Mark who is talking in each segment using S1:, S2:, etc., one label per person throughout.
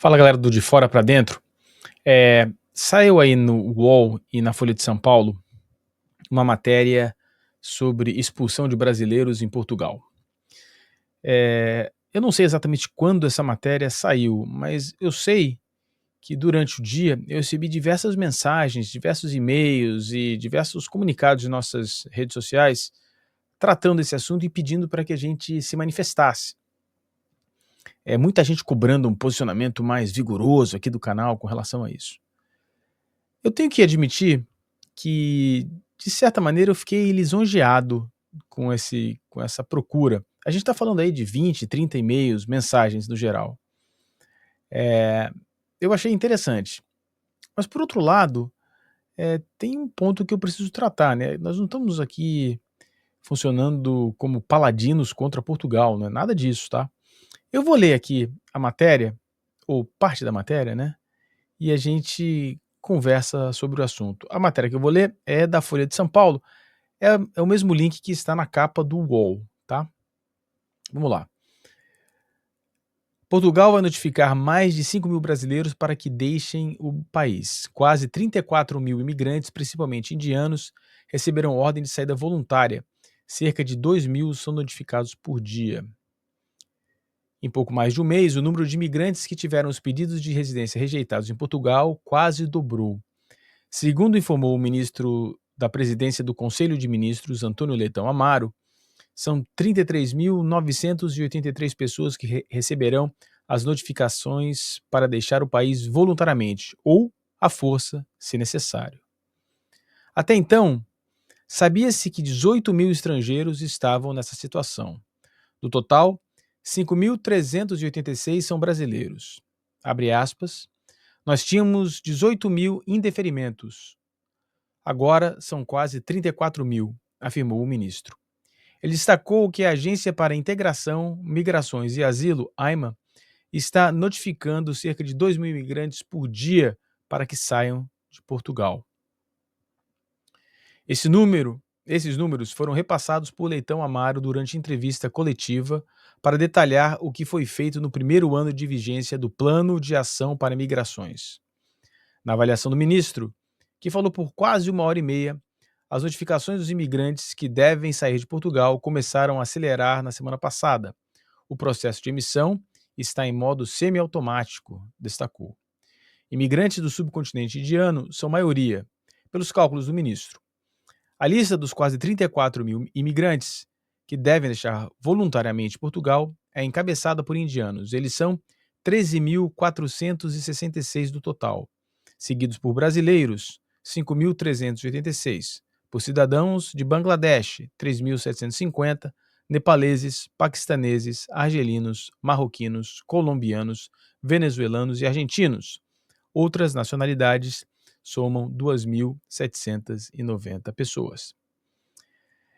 S1: Fala galera do De Fora para Dentro. Saiu aí no UOL e na Folha de São Paulo uma matéria sobre expulsão de brasileiros em Portugal. Eu não sei exatamente quando essa matéria saiu, mas eu sei que durante o dia eu recebi diversas mensagens, diversos e-mails e diversos comunicados de nossas redes sociais tratando esse assunto e pedindo para que a gente se manifestasse. Muita gente cobrando um posicionamento mais vigoroso aqui do canal com relação a isso. Eu tenho que admitir que, de certa maneira, eu fiquei lisonjeado com essa procura. A gente está falando aí de 20, 30 e-mails, mensagens no geral. Eu achei interessante. Mas, por outro lado, tem um ponto que eu preciso tratar, né? Nós não estamos aqui funcionando como paladinos contra Portugal, não é nada disso, tá? Eu vou ler aqui a matéria, ou parte da matéria, né? E a gente conversa sobre o assunto. A matéria que eu vou ler é da Folha de São Paulo, é o mesmo link que está na capa do UOL, tá? Vamos lá. Portugal vai notificar mais de 5 mil brasileiros para que deixem o país. Quase 34 mil imigrantes, principalmente indianos, receberão ordem de saída voluntária. Cerca de 2 mil são notificados por dia. Em pouco mais de um mês, o número de imigrantes que tiveram os pedidos de residência rejeitados em Portugal quase dobrou. Segundo informou o ministro da Presidência do Conselho de Ministros, Antônio Leitão Amaro, são 33.983 pessoas que receberão as notificações para deixar o país voluntariamente ou à força, se necessário. Até então, sabia-se que 18 mil estrangeiros estavam nessa situação. Do total, 5.386 são brasileiros. Abre aspas. Nós tínhamos 18 mil indeferimentos. Agora são quase 34 mil, afirmou o ministro. Ele destacou que a Agência para Integração, Migrações e Asilo, AIMA, está notificando cerca de 2 mil imigrantes por dia para que saiam de Portugal. Esses números foram repassados por Leitão Amaro durante entrevista coletiva para detalhar o que foi feito no primeiro ano de vigência do Plano de Ação para Migrações. Na avaliação do ministro, que falou por quase 1h30, as notificações dos imigrantes que devem sair de Portugal começaram a acelerar na semana passada. O processo de emissão está em modo semiautomático, destacou. Imigrantes do subcontinente indiano são maioria, pelos cálculos do ministro. A lista dos quase 34 mil imigrantes que devem deixar voluntariamente Portugal é encabeçada por indianos. Eles são 13.466 do total, seguidos por brasileiros, 5.386, por cidadãos de Bangladesh, 3.750, nepaleses, paquistaneses, argelinos, marroquinos, colombianos, venezuelanos e argentinos. Outras nacionalidades somam 2.790 pessoas.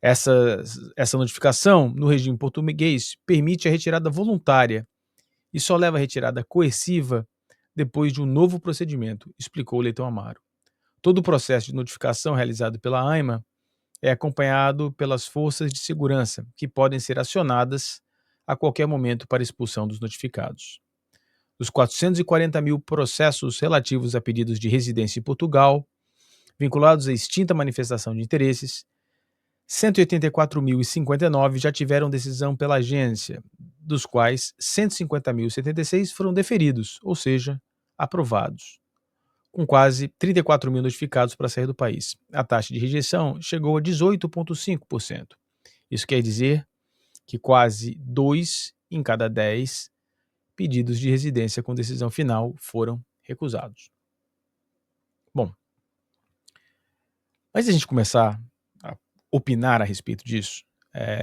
S1: Essa notificação, no regime português, permite a retirada voluntária e só leva a retirada coerciva depois de um novo procedimento, explicou Leitão Amaro. Todo o processo de notificação realizado pela AIMA é acompanhado pelas forças de segurança, que podem ser acionadas a qualquer momento para expulsão dos notificados. Dos 440 mil processos relativos a pedidos de residência em Portugal, vinculados à extinta manifestação de interesses, 184.059 já tiveram decisão pela agência, dos quais 150.076 foram deferidos, ou seja, aprovados, com quase 34 mil notificados para sair do país. A taxa de rejeição chegou a 18,5%. Isso quer dizer que quase 2 em cada 10 pedidos de residência com decisão final foram recusados. Bom, antes de a gente começar a opinar a respeito disso,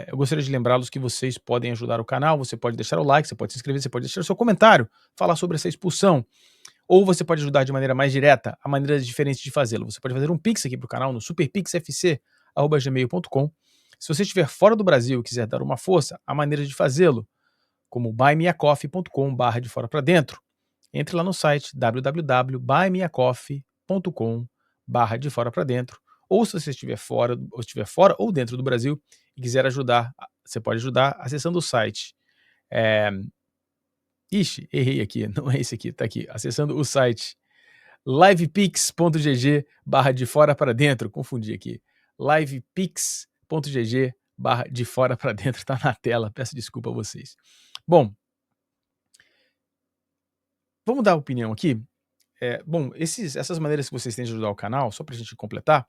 S1: eu gostaria de lembrá-los que vocês podem ajudar o canal, você pode deixar o like, você pode se inscrever, você pode deixar o seu comentário, falar sobre essa expulsão, ou você pode ajudar de maneira mais direta, há maneiras diferentes de fazê-lo. Você pode fazer um Pix aqui para o canal no superpixfc@gmail.com. Se você estiver fora do Brasil e quiser dar uma força, há maneiras de fazê-lo, como buymeacoffee.com/de fora para dentro. Entre lá no site www.buymeacoffee.com/de fora para dentro. Ou se você estiver fora ou dentro do Brasil e quiser ajudar, você pode ajudar acessando o site Ixi, errei aqui, não é esse aqui, tá aqui. Acessando o site livepix.gg/de fora para dentro, confundi aqui. livepix.gg/de fora para dentro, tá na tela, peço desculpa a vocês. Bom, vamos dar opinião aqui. Bom, essas maneiras que vocês têm de ajudar o canal, só pra gente completar,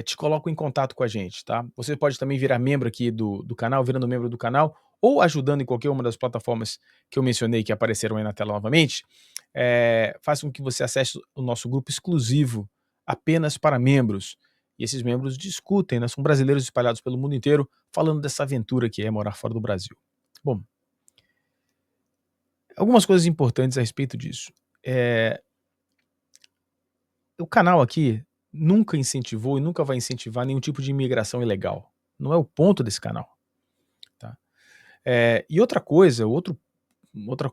S1: te colocam em contato com a gente, tá? Você pode também virar membro aqui do canal, virando membro do canal, ou ajudando em qualquer uma das plataformas que eu mencionei, que apareceram aí na tela novamente, faz com que você acesse o nosso grupo exclusivo, apenas para membros. E esses membros discutem, né? São brasileiros espalhados pelo mundo inteiro, falando dessa aventura que é morar fora do Brasil. Bom, algumas coisas importantes a respeito disso. O canal aqui nunca incentivou e nunca vai incentivar nenhum tipo de imigração ilegal. Não é o ponto desse canal. Tá? E outra coisa, outra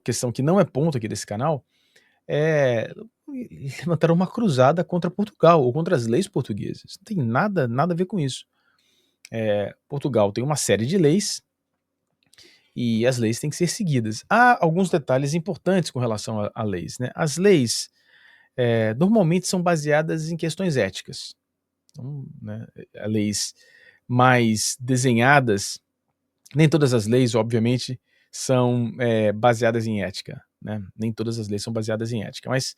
S1: questão que não é ponto aqui desse canal é levantar uma cruzada contra Portugal ou contra as leis portuguesas. Não tem nada a ver com isso. Portugal tem uma série de leis e as leis têm que ser seguidas. Há alguns detalhes importantes com relação a leis. Né? As leis normalmente são baseadas em questões éticas. Então, né, leis mais desenhadas, nem todas as leis, obviamente, são baseadas em ética. Né? Nem todas as leis são baseadas em ética, mas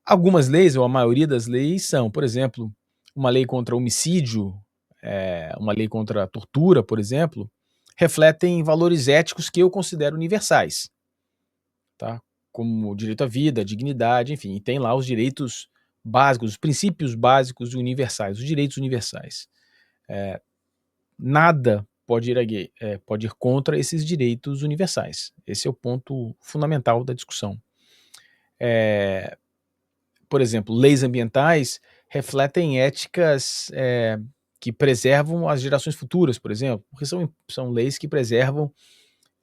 S1: algumas leis, ou a maioria das leis, são, por exemplo, uma lei contra homicídio, uma lei contra a tortura, por exemplo, refletem valores éticos que eu considero universais, tá? Como o direito à vida, a dignidade, enfim, e tem lá os direitos básicos, os princípios básicos universais, os direitos universais. Nada pode ir contra esses direitos universais. Esse é o ponto fundamental da discussão. Por exemplo, leis ambientais refletem éticas que preservam as gerações futuras, por exemplo, porque são leis que preservam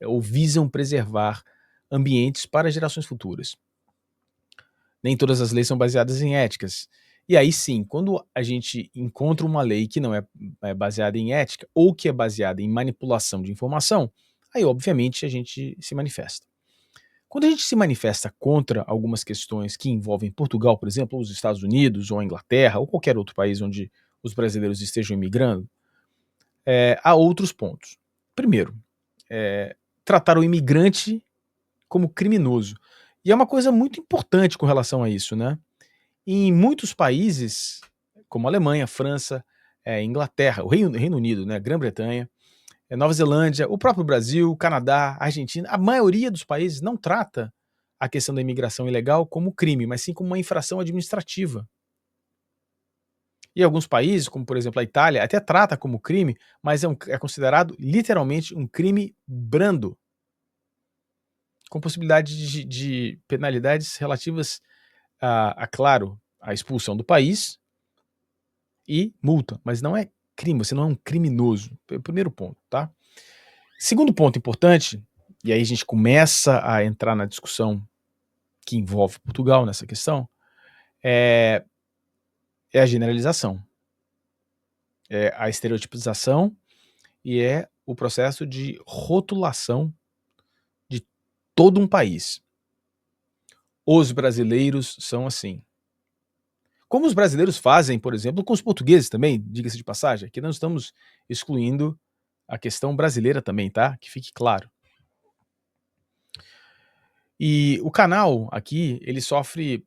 S1: ou visam preservar ambientes para gerações futuras. Nem todas as leis são baseadas em éticas. E aí sim, quando a gente encontra uma lei que não é baseada em ética ou que é baseada em manipulação de informação, aí obviamente a gente se manifesta. Quando a gente se manifesta contra algumas questões que envolvem Portugal, por exemplo, ou os Estados Unidos, ou a Inglaterra, ou qualquer outro país onde os brasileiros estejam imigrando, há outros pontos. Primeiro, tratar o imigrante como criminoso. E é uma coisa muito importante com relação a isso, né? Em muitos países, como Alemanha, França, Inglaterra, o Reino Unido, né, Grã-Bretanha, Nova Zelândia, o próprio Brasil, Canadá, Argentina, a maioria dos países não trata a questão da imigração ilegal como crime, mas sim como uma infração administrativa. E alguns países, como por exemplo a Itália, até trata como crime, mas é considerado literalmente um crime brando, com possibilidade de penalidades relativas claro, a expulsão do país e multa, mas não é crime, você não é um criminoso. Primeiro ponto, tá? Segundo ponto importante, e aí a gente começa a entrar na discussão que envolve Portugal nessa questão, é a generalização, é a estereotipização e é o processo de rotulação de todo um país. Os brasileiros são assim. Como os brasileiros fazem, por exemplo, com os portugueses também, diga-se de passagem, aqui nós estamos excluindo a questão brasileira também, tá? Que fique claro. E o canal aqui, ele sofreu,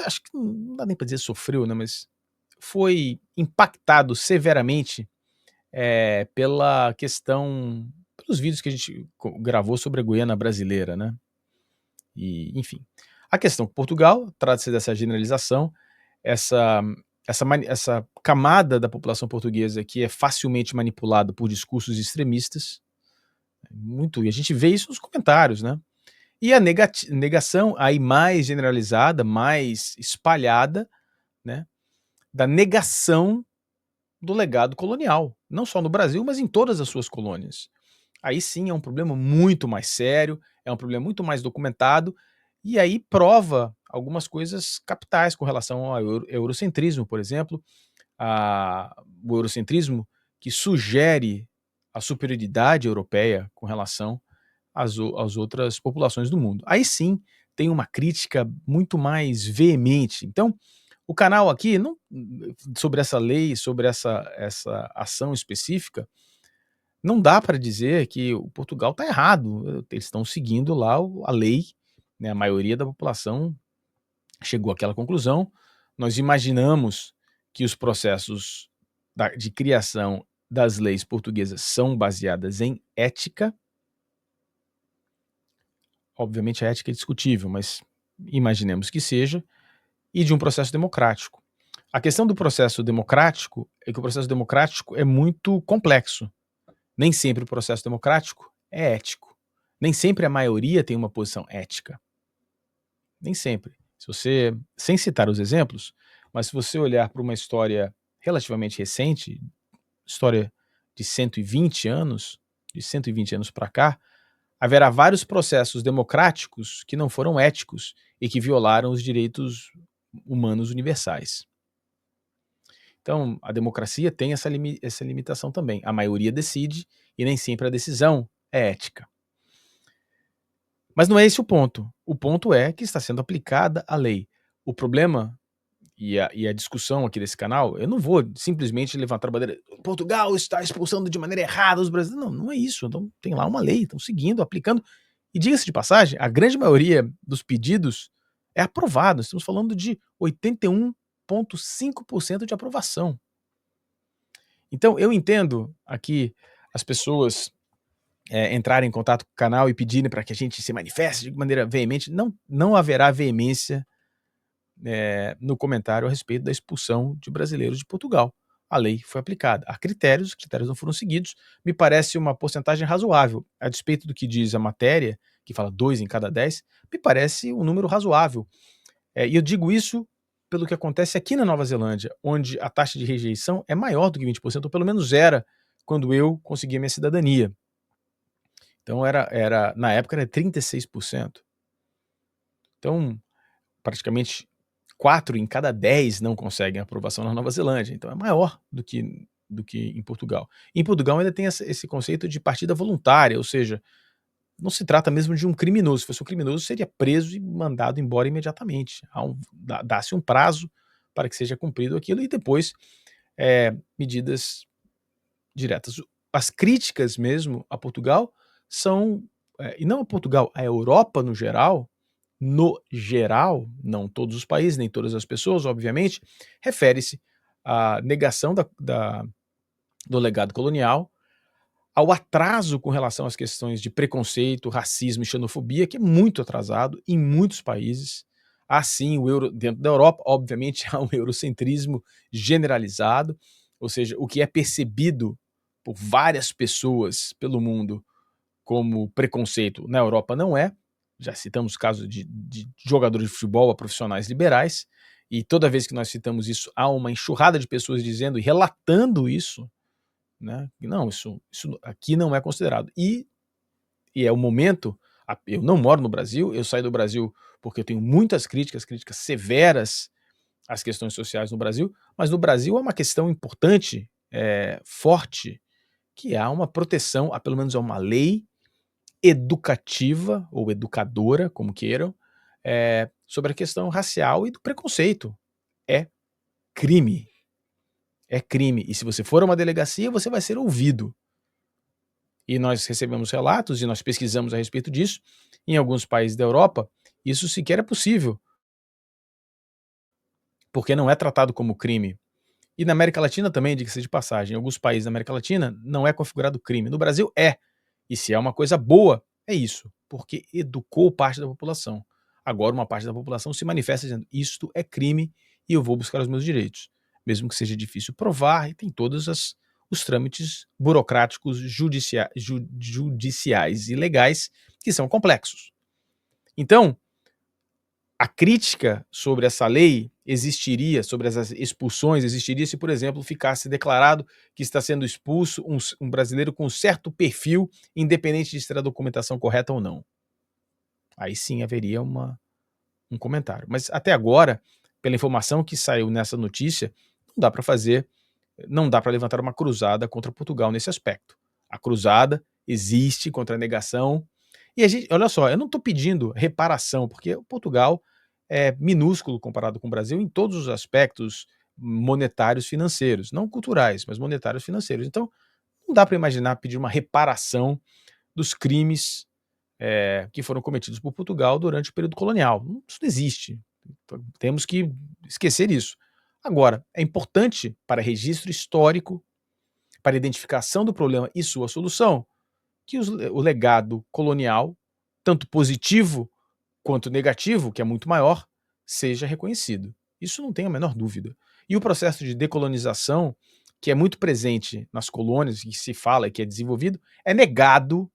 S1: acho que não dá nem para dizer sofreu, né, mas foi impactado severamente pela questão, pelos vídeos que a gente gravou sobre a Guiana brasileira, né? E, enfim. A questão com Portugal trata-se dessa generalização, essa, essa camada da população portuguesa que é facilmente manipulada por discursos extremistas, muito, e a gente vê isso nos comentários, né? E a negação aí mais generalizada, mais espalhada, né, da negação do legado colonial, não só no Brasil, mas em todas as suas colônias. Aí sim é um problema muito mais sério, é um problema muito mais documentado, e aí prova algumas coisas capitais com relação ao eurocentrismo, por exemplo, o eurocentrismo que sugere a superioridade europeia com relação as outras populações do mundo. Aí sim tem uma crítica muito mais veemente. Então, o canal aqui, não, sobre essa lei, sobre essa ação específica, não dá para dizer que o Portugal está errado. Eles estão seguindo lá a lei, né? A maioria da população chegou àquela conclusão. Nós imaginamos que os processos de criação das leis portuguesas são baseadas em ética. Obviamente a ética é discutível, mas imaginemos que seja, e de um processo democrático. A questão do processo democrático é que o processo democrático é muito complexo. Nem sempre o processo democrático é ético. Nem sempre a maioria tem uma posição ética. Nem sempre. Se você, sem citar os exemplos, mas se você olhar para uma história relativamente recente, história de 120 anos, de 120 anos para cá, haverá vários processos democráticos que não foram éticos e que violaram os direitos humanos universais. Então, a democracia tem essa limitação também. A maioria decide e nem sempre a decisão é ética. Mas não é esse o ponto. O ponto é que está sendo aplicada a lei. O problema e a discussão aqui desse canal, eu não vou simplesmente levantar a bandeira, Portugal está expulsando de maneira errada os brasileiros. Não, não é isso. Então, tem lá uma lei, estão seguindo, aplicando. E diga-se de passagem, a grande maioria dos pedidos é aprovado. Estamos falando de 81,5% de aprovação. Então, eu entendo aqui as pessoas entrarem em contato com o canal e pedirem para que a gente se manifeste de maneira veemente. Não haverá veemência no comentário a respeito da expulsão de brasileiros de Portugal. A lei foi aplicada. Há critérios, os critérios não foram seguidos. Me parece uma porcentagem razoável. A despeito do que diz a matéria, que fala 2 em cada 10, me parece um número razoável. E eu digo isso pelo que acontece aqui na Nova Zelândia, onde a taxa de rejeição é maior do que 20%, ou pelo menos era quando eu consegui a minha cidadania. Então, na época, era 36%. Então, praticamente 4 em cada 10 não conseguem aprovação na Nova Zelândia. Então, é maior do que em Portugal. Em Portugal ainda tem esse conceito de partida voluntária, ou seja, não se trata mesmo de um criminoso. Se fosse um criminoso, seria preso e mandado embora imediatamente. Dá-se um prazo para que seja cumprido aquilo e depois medidas diretas. As críticas mesmo a Portugal são, e não a Portugal, a Europa no geral, não todos os países, nem todas as pessoas, obviamente, refere-se à negação do legado colonial, ao atraso com relação às questões de preconceito, racismo e xenofobia, que é muito atrasado em muitos países. Há sim o euro dentro da Europa, obviamente há um eurocentrismo generalizado, ou seja, o que é percebido por várias pessoas pelo mundo como preconceito na Europa não é. Já citamos casos de jogadores de futebol a profissionais liberais, e toda vez que nós citamos isso, há uma enxurrada de pessoas dizendo e relatando isso, né? Não, isso aqui não é considerado. E é o momento. Eu não moro no Brasil, eu saí do Brasil porque eu tenho muitas críticas severas às questões sociais no Brasil, mas no Brasil há uma questão importante, forte, que há uma proteção, há pelo menos há uma lei educativa ou educadora, como queiram, sobre a questão racial e do preconceito. É crime. É crime. E se você for a uma delegacia, você vai ser ouvido. E nós recebemos relatos e nós pesquisamos a respeito disso. Em alguns países da Europa, isso sequer é possível, porque não é tratado como crime. E na América Latina também, diga-se de passagem, em alguns países da América Latina não é configurado crime. No Brasil é. E se é uma coisa boa, é isso, porque educou parte da população. Agora uma parte da população se manifesta dizendo isto é crime e eu vou buscar os meus direitos. Mesmo que seja difícil provar, e tem todos os trâmites burocráticos judiciais e legais que são complexos. Então, a crítica sobre essa lei existiria, sobre essas expulsões, existiria se, por exemplo, ficasse declarado que está sendo expulso um brasileiro com certo perfil, independente de ter a documentação correta ou não. Aí sim haveria um comentário. Mas até agora, pela informação que saiu nessa notícia, não dá para levantar uma cruzada contra Portugal nesse aspecto. A cruzada existe contra a negação E a gente, olha só, eu não estou pedindo reparação, porque o Portugal é minúsculo comparado com o Brasil em todos os aspectos monetários financeiros, não culturais, mas monetários financeiros. Então, não dá para imaginar pedir uma reparação dos crimes que foram cometidos por Portugal durante o período colonial. Isso não existe. Temos que esquecer isso. Agora, é importante para registro histórico, para identificação do problema e sua solução, que o legado colonial, tanto positivo quanto negativo, que é muito maior, seja reconhecido. Isso não tem a menor dúvida. E o processo de decolonização, que é muito presente nas colônias, que se fala e que é desenvolvido, é negado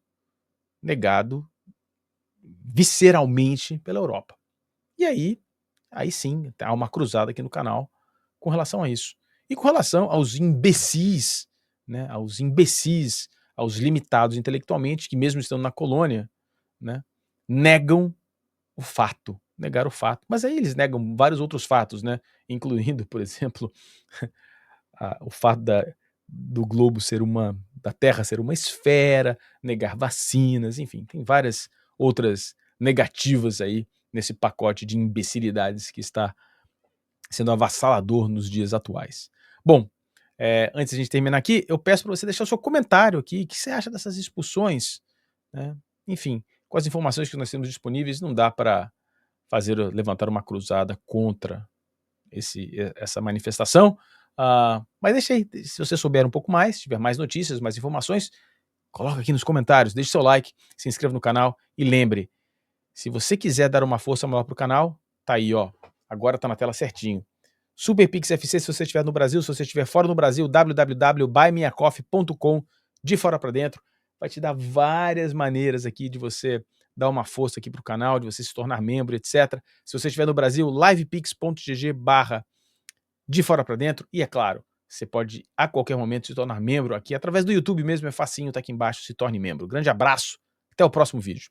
S1: visceralmente pela Europa. E aí sim, há uma cruzada aqui no canal com relação a isso. E com relação aos imbecis, né, aos limitados intelectualmente, que mesmo estando na colônia, né, negam o fato, negar o fato. Mas aí eles negam vários outros fatos, né, incluindo, por exemplo, o fato do globo ser da Terra ser uma esfera, negar vacinas, enfim, tem várias outras negativas aí nesse pacote de imbecilidades que está sendo avassalador nos dias atuais. Bom, antes de a gente terminar aqui, eu peço para você deixar o seu comentário aqui, o que você acha dessas expulsões, né? Enfim, com as informações que nós temos disponíveis, não dá para levantar uma cruzada contra essa manifestação. Mas deixa aí, se você souber um pouco mais, tiver mais notícias, mais informações, coloca aqui nos comentários, deixe seu like, se inscreva no canal e lembre, se você quiser dar uma força maior pro canal, tá aí, ó, agora tá na tela certinho. Super Pix FC se você estiver no Brasil, se você estiver fora do Brasil, www.buymeacoffee.com, de fora para dentro, vai te dar várias maneiras aqui de você dar uma força aqui pro canal, de você se tornar membro, etc. Se você estiver no Brasil, livepix.gg de fora para dentro. E é claro, você pode a qualquer momento se tornar membro aqui, através do YouTube mesmo, é facinho, tá aqui embaixo, se torne membro. Grande abraço, até o próximo vídeo.